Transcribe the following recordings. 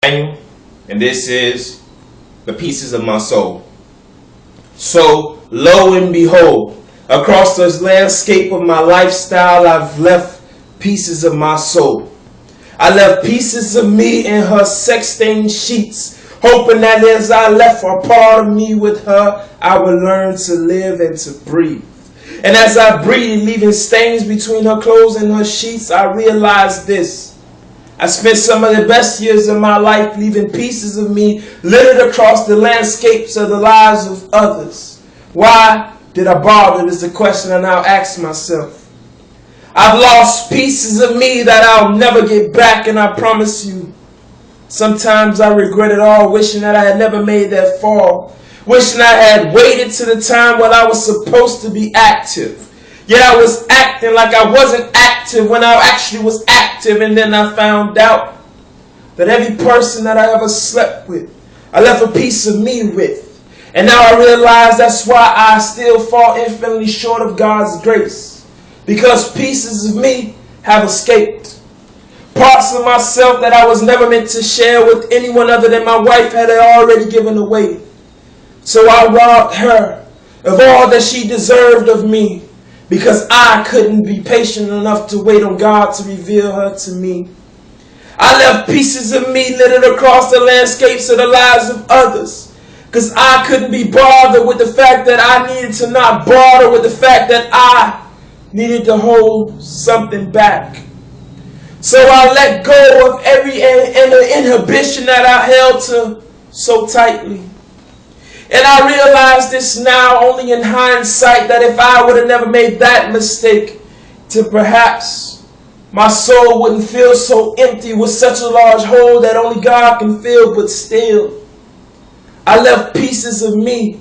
Daniel, and this is the pieces of my soul. So, lo and behold, across this landscape of my lifestyle, I've left pieces of my soul. I left pieces of me in her sex-stained sheets, hoping that as I left a part of me with her, I would learn to live and to breathe. And as I breathed, leaving stains between her clothes and her sheets, I realized this. I spent some of the best years of my life leaving pieces of me littered across the landscapes of the lives of others. Why did I bother is the question I now ask myself. I've lost pieces of me that I'll never get back, and I promise you, sometimes I regret it all, wishing that I had never made that fall. Wishing I had waited to the time when I was supposed to be active. Yet I was acting like I wasn't active when I actually was active. And then I found out that every person that I ever slept with, I left a piece of me with. And now I realize that's why I still fall infinitely short of God's grace. Because pieces of me have escaped. Parts of myself that I was never meant to share with anyone other than my wife had already given away. So I robbed her of all that she deserved of me because I couldn't be patient enough to wait on God to reveal her to me. I left pieces of me littered across the landscapes of the lives of others because I couldn't be bothered with the fact that I needed to not bother with the fact that I needed to hold something back. So I let go of every inhibition that I held to so tightly. And I realize this now only in hindsight, that if I would have never made that mistake, to perhaps my soul wouldn't feel so empty with such a large hole that only God can fill. But still, I left pieces of me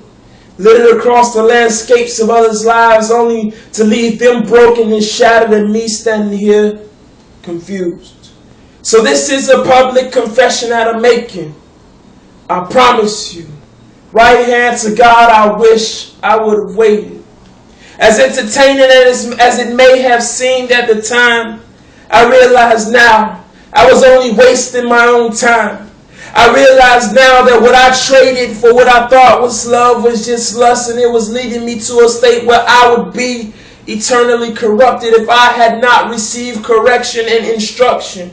littered across the landscapes of others' lives, only to leave them broken and shattered and me standing here confused. So this is a public confession that I'm making. I promise you, right hand to God, I wish I would have waited. As entertaining as it may have seemed at the time, I realize now I was only wasting my own time. I realize now that what I traded for what I thought was love was just lust, and it was leading me to a state where I would be eternally corrupted if I had not received correction and instruction.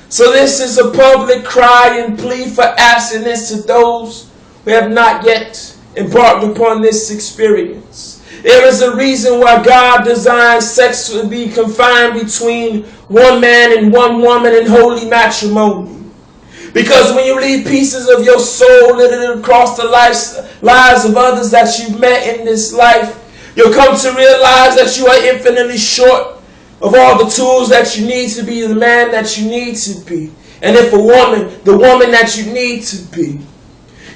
So this is a public cry and plea for abstinence to those who have not yet embarked upon this experience. There is a reason why God designed sex to be confined between one man and one woman in holy matrimony. Because when you leave pieces of your soul littered across the lives of others that you've met in this life, you'll come to realize that you are infinitely short of all the tools that you need to be the man that you need to be. And if a woman, the woman that you need to be.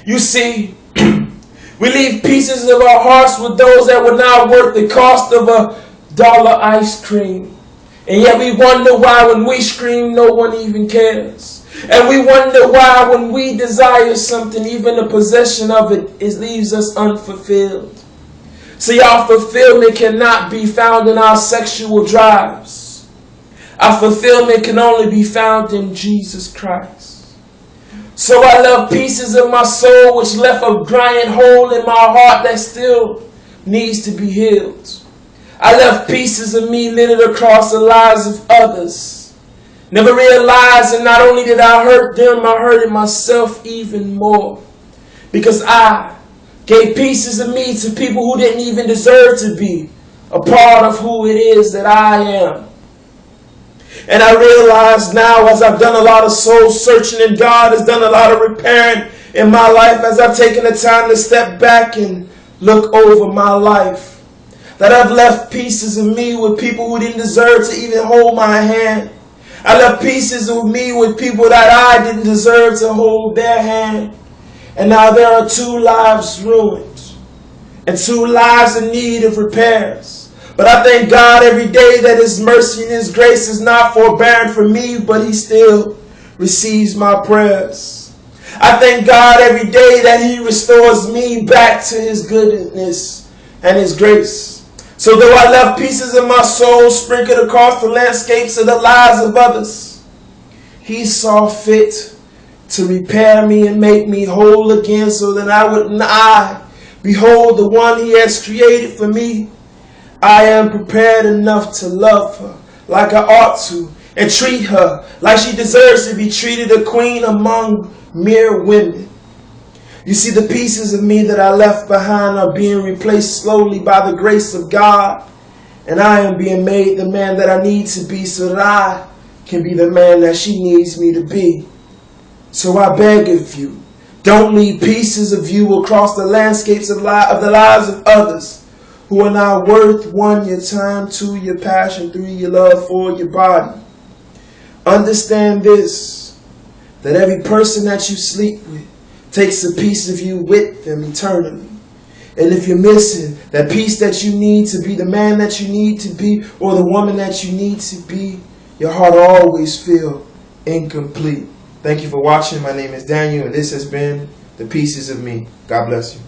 You see, we leave pieces of our hearts with those that were not worth the cost of $1 ice cream. And yet we wonder why when we scream, no one even cares. And we wonder why when we desire something, even the possession of it leaves us unfulfilled. See, our fulfillment cannot be found in our sexual drives. Our fulfillment can only be found in Jesus Christ. So I love pieces of my soul which left a giant hole in my heart that still needs to be healed. I left pieces of me littered across the lives of others. Never realizing not only did I hurt them, I hurted myself even more. Because I gave pieces of me to people who didn't even deserve to be a part of who it is that I am. And I realize now, as I've done a lot of soul searching and God has done a lot of repairing in my life, as I've taken the time to step back and look over my life, that I've left pieces of me with people who didn't deserve to even hold my hand. I left pieces of me with people that I didn't deserve to hold their hand. And now there are 2 lives ruined and 2 lives in need of repairs. But I thank God every day that His mercy and His grace is not forbearing for me, but He still receives my prayers. I thank God every day that He restores me back to His goodness and His grace. So though I left pieces of my soul sprinkled across the landscapes of the lives of others, He saw fit to repair me and make me whole again, so that I behold the one he has created for me. I am prepared enough to love her like I ought to, and treat her like she deserves to be treated, a queen among mere women. You see, the pieces of me that I left behind are being replaced slowly by the grace of God, and I am being made the man that I need to be, so that I can be the man that she needs me to be. So I beg of you, don't leave pieces of you across the landscapes of the lives of others who are not worth, 1, your time, 2, your passion, 3, your love, 4, your body. Understand this, that every person that you sleep with takes a piece of you with them eternally. And if you're missing that piece that you need to be the man that you need to be, or the woman that you need to be, your heart will always feel incomplete. Thank you for watching. My name is Daniel, and this has been The Pieces of Me. God bless you.